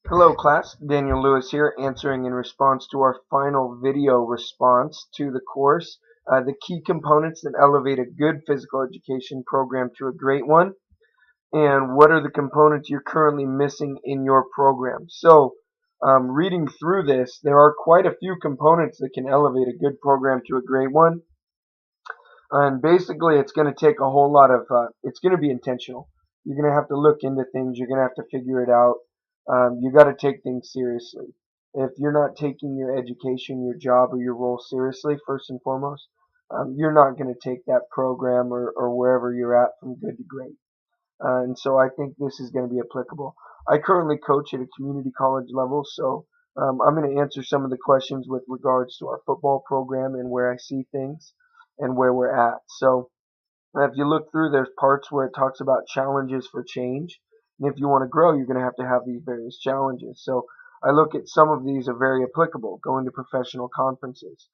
Hello class, Daniel Lewis here, answering in response to our final video response to the course, the key components that elevate a good physical education program to a great one, and what are the components you're currently missing in your program. So, reading through this, there are quite a few components that can elevate a good program to a great one, and basically it's going to take a whole lot of, it's going to be intentional. You're going to have to look into things, you're going to have to figure it out. You got to take things seriously. If you're not taking your education, your job, or your role seriously, first and foremost, you're not going to take that program or wherever you're at from good to great. And so I think this is going to be applicable. I currently coach at a community college level, so I'm going to answer some of the questions with regards to our football program and where I see things and where we're at. So if you look through, there's parts where it talks about challenges for change. And if you want to grow, you're going to have these various challenges. So I look at some of these are very applicable. Going to professional conferences.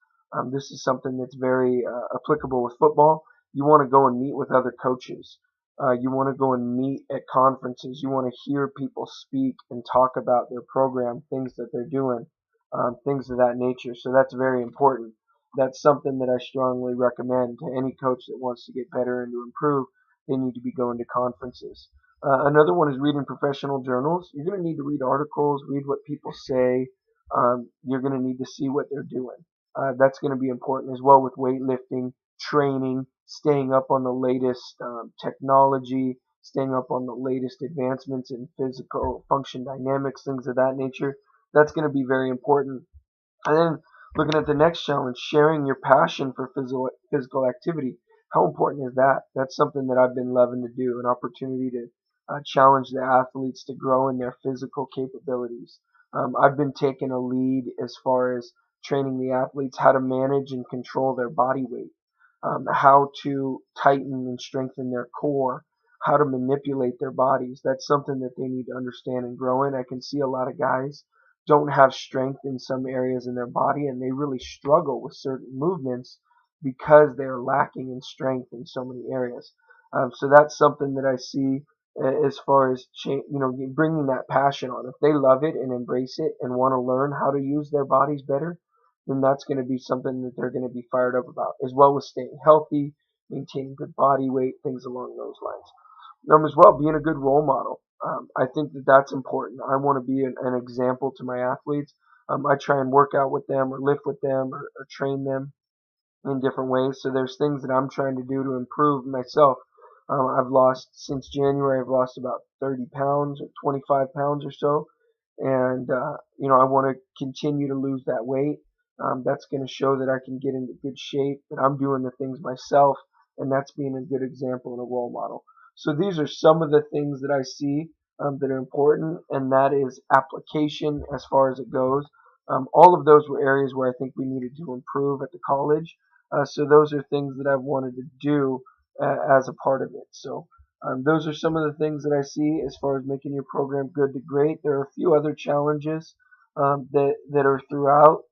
This is something that's very applicable with football. You want to go and meet with other coaches. You want to go and meet at conferences. You want to hear people speak and talk about their program, things that they're doing, things of that nature. So that's very important. That's something that I strongly recommend to any coach that wants to get better and to improve. They need to be going to conferences. Another one is reading professional journals. You're going to need to read articles, read what people say. You're going to need to see what they're doing. That's going to be important as well with weightlifting, training, staying up on the latest technology, staying up on the latest advancements in physical function dynamics, things of that nature. That's going to be very important. And then looking at the next challenge, sharing your passion for physical activity. How important is that? That's something that I've been loving to do, an opportunity to challenge the athletes to grow in their physical capabilities. I've been taking a lead as far as training the athletes how to manage and control their body weight, how to tighten and strengthen their core, how to manipulate their bodies. That's something that they need to understand and grow in. I can see a lot of guys don't have strength in some areas in their body and they really struggle with certain movements because they're lacking in strength in so many areas. So that's something that I see as far as bringing that passion on. If they love it and embrace it and want to learn how to use their bodies better, then that's going to be something that they're going to be fired up about, as well as staying healthy, maintaining good body weight, things along those lines. As well, being a good role model. I think that that's important. I want to be an example to my athletes. I try and work out with them or lift with them or train them in different ways. So there's things that I'm trying to do to improve myself. I've lost since January. I've lost about 30 pounds or 25 pounds or so, and I want to continue to lose that weight. That's going to show that I can get into good shape. That I'm doing the things myself, and that's being a good example and a role model. So these are some of the things that I see that are important, and that is application as far as it goes. All of those were areas where I think we needed to improve at the college. So those are things that I've wanted to do as a part of it. So those are some of the things that I see as far as making your program good to great. There are a few other challenges that are throughout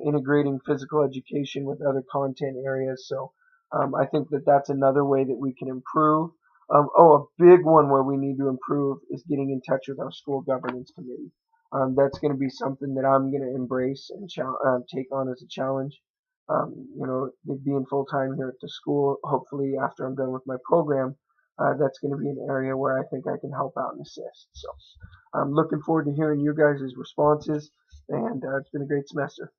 integrating physical education with other content areas. So I think that that's another way that we can improve. A big one where we need to improve is getting in touch with our school governance committee. That's going to be something that I'm going to embrace and take on as a challenge. Being full time here at the school, hopefully after I'm done with my program, that's going to be an area where I think I can help out and assist. So I'm looking forward to hearing you guys' responses, and it's been a great semester.